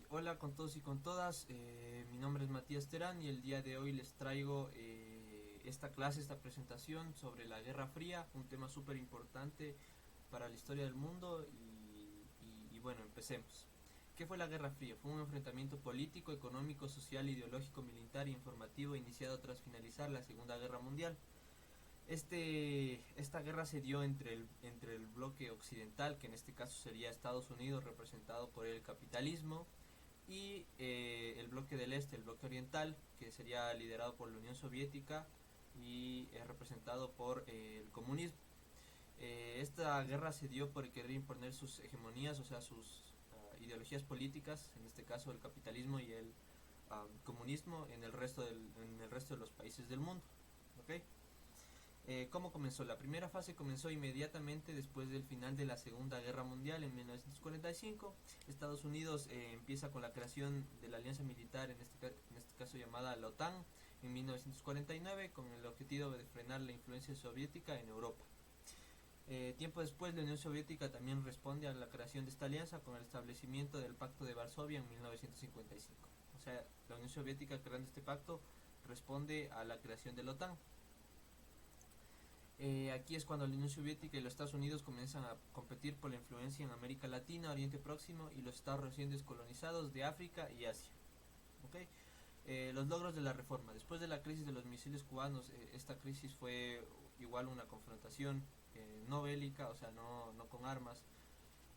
Hola con todos y con todas, mi nombre es Matías Terán y el día de hoy les traigo esta presentación sobre la Guerra Fría, un tema súper importante para la historia del mundo y bueno, empecemos. ¿Qué fue la Guerra Fría? Fue un enfrentamiento político, económico, social, ideológico, militar e informativo iniciado tras finalizar la Segunda Guerra Mundial. Esta guerra se dio entre el bloque occidental, que en este caso sería Estados Unidos, representado por el capitalismo, y el bloque del este, el bloque oriental, que sería liderado por la Unión Soviética y representado por el comunismo. Esta guerra se dio por querer imponer sus hegemonías, o sea, sus ideologías políticas, en este caso el capitalismo y el comunismo, en el resto de los países del mundo. ¿Okay? ¿Cómo comenzó? La primera fase comenzó inmediatamente después del final de la Segunda Guerra Mundial en 1945. Estados Unidos empieza con la creación de la alianza militar, en este caso llamada la OTAN, en 1949, con el objetivo de frenar la influencia soviética en Europa. Tiempo después, la Unión Soviética también responde a la creación de esta alianza con el establecimiento del Pacto de Varsovia en 1955. O sea, la Unión Soviética, creando este pacto, responde a la creación de la OTAN. Aquí es cuando la Unión Soviética y los Estados Unidos comienzan a competir por la influencia en América Latina, Oriente Próximo y los estados recién descolonizados de África y Asia. ¿Okay? Los logros de la reforma. Después de la crisis de los misiles cubanos, esta crisis fue igual una confrontación no bélica, o sea, no con armas,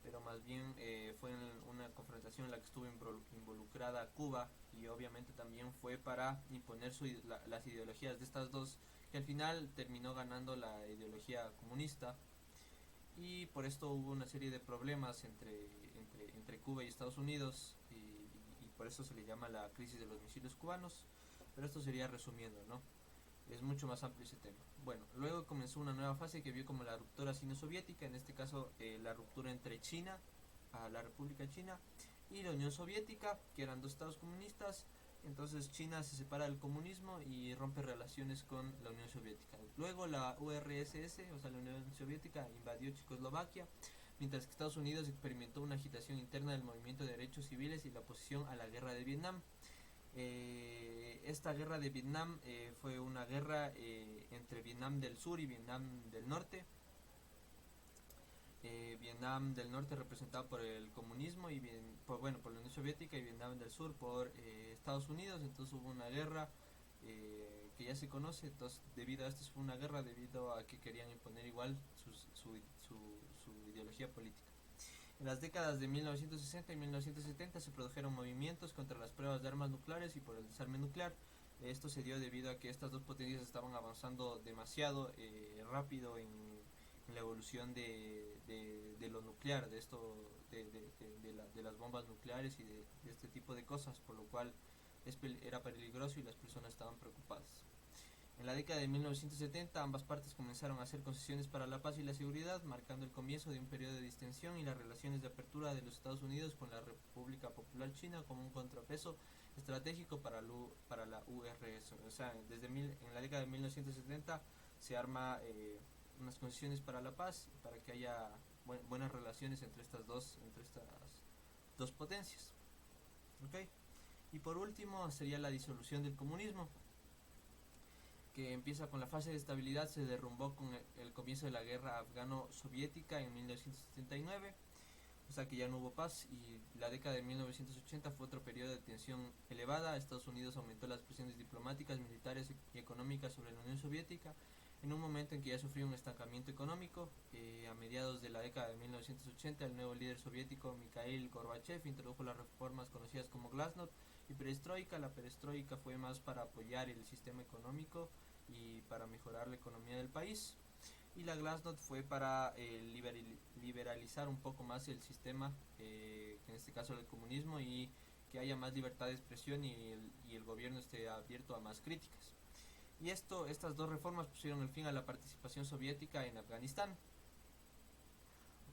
pero más bien fue una confrontación en la que estuvo involucrada Cuba, y obviamente también fue para imponer las ideologías de estas dos, que al final terminó ganando la ideología comunista, y por esto hubo una serie de problemas entre Cuba y Estados Unidos, y por eso se le llama la crisis de los misiles cubanos, pero esto sería resumiendo, ¿no? Es mucho más amplio ese tema. Bueno, luego comenzó una nueva fase que vio como la ruptura sino-soviética, en este caso la ruptura entre China, la República China, y la Unión Soviética, que eran dos estados comunistas. Entonces China se separa del comunismo y rompe relaciones con la Unión Soviética. Luego la URSS, o sea la Unión Soviética, invadió Checoslovaquia, mientras que Estados Unidos experimentó una agitación interna del movimiento de derechos civiles y la oposición a la guerra de Vietnam. Esta guerra de Vietnam fue una guerra entre Vietnam del Sur y Vietnam del Norte. Vietnam del Norte representado por el comunismo y por la Unión Soviética, y Vietnam del Sur por Estados Unidos. Entonces hubo una guerra que ya se conoce. Entonces, debido a esto fue una guerra debido a que querían imponer igual su ideología política. En las décadas de 1960 y 1970 se produjeron movimientos contra las pruebas de armas nucleares y por el desarme nuclear. Esto se dio debido a que estas dos potencias estaban avanzando demasiado rápido en la evolución de lo nuclear, de las bombas nucleares y de este tipo de cosas, por lo cual era peligroso y las personas estaban preocupadas. En la década de 1970 ambas partes comenzaron a hacer concesiones para la paz y la seguridad, marcando el comienzo de un periodo de distensión y las relaciones de apertura de los Estados Unidos con la República Popular China como un contrapeso estratégico para la URSS. O sea, en la década de 1970 se arma unas concesiones para la paz, para que haya buenas relaciones entre estas dos potencias. ¿Okay? Y por último sería la disolución del comunismo, que empieza con la fase de estabilidad. Se derrumbó con el comienzo de la guerra afgano-soviética en 1979, o sea que ya no hubo paz, y la década de 1980 fue otro periodo de tensión elevada. Estados Unidos aumentó las presiones diplomáticas, militares y económicas sobre la Unión Soviética, en un momento en que ya sufrió un estancamiento económico. A mediados de la década de 1980, el nuevo líder soviético Mikhail Gorbachev introdujo las reformas conocidas como Glasnost y Perestroika. La Perestroika fue más para apoyar el sistema económico y para mejorar la economía del país, y la Glasnost fue para liberalizar un poco más el sistema, que en este caso el comunismo, y que haya más libertad de expresión y el gobierno esté abierto a más críticas. Y estas dos reformas pusieron el fin a la participación soviética en Afganistán.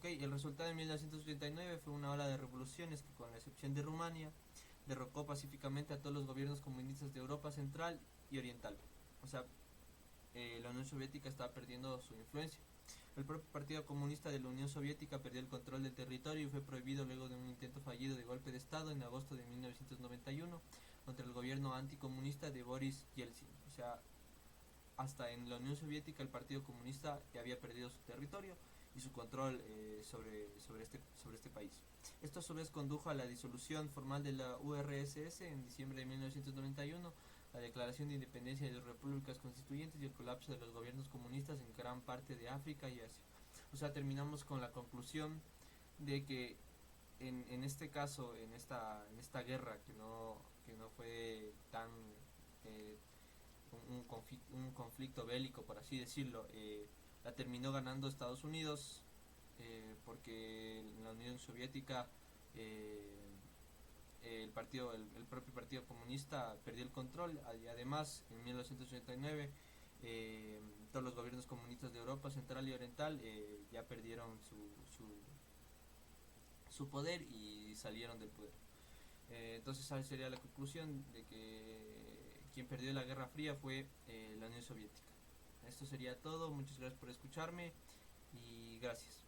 El resultado en 1989 fue una ola de revoluciones que, con la excepción de Rumania, derrocó pacíficamente a todos los gobiernos comunistas de Europa Central y Oriental. O sea, la Unión Soviética estaba perdiendo su influencia. El propio Partido Comunista de la Unión Soviética perdió el control del territorio y fue prohibido luego de un intento fallido de golpe golpe de Estado en agosto de 1991 contra el gobierno anticomunista de Boris Yeltsin. O sea, hasta en la Unión Soviética el Partido Comunista había perdido su territorio y su control sobre este país. Esto a su vez condujo a la disolución formal de la URSS en diciembre de 1991, la declaración de independencia de las repúblicas constituyentes y el colapso de los gobiernos comunistas en gran parte de África y Asia. O sea, terminamos con la conclusión de que en este caso, en esta guerra que no fue tan un conflicto bélico, por así decirlo, la terminó ganando Estados Unidos, porque en la Unión Soviética el propio Partido Comunista perdió el control, y además en 1989 todos los gobiernos comunistas de Europa Central y Oriental ya perdieron su poder y salieron del poder. Entonces esa sería la conclusión de que quien perdió la Guerra Fría fue la Unión Soviética. Esto sería todo, muchas gracias por escucharme y gracias.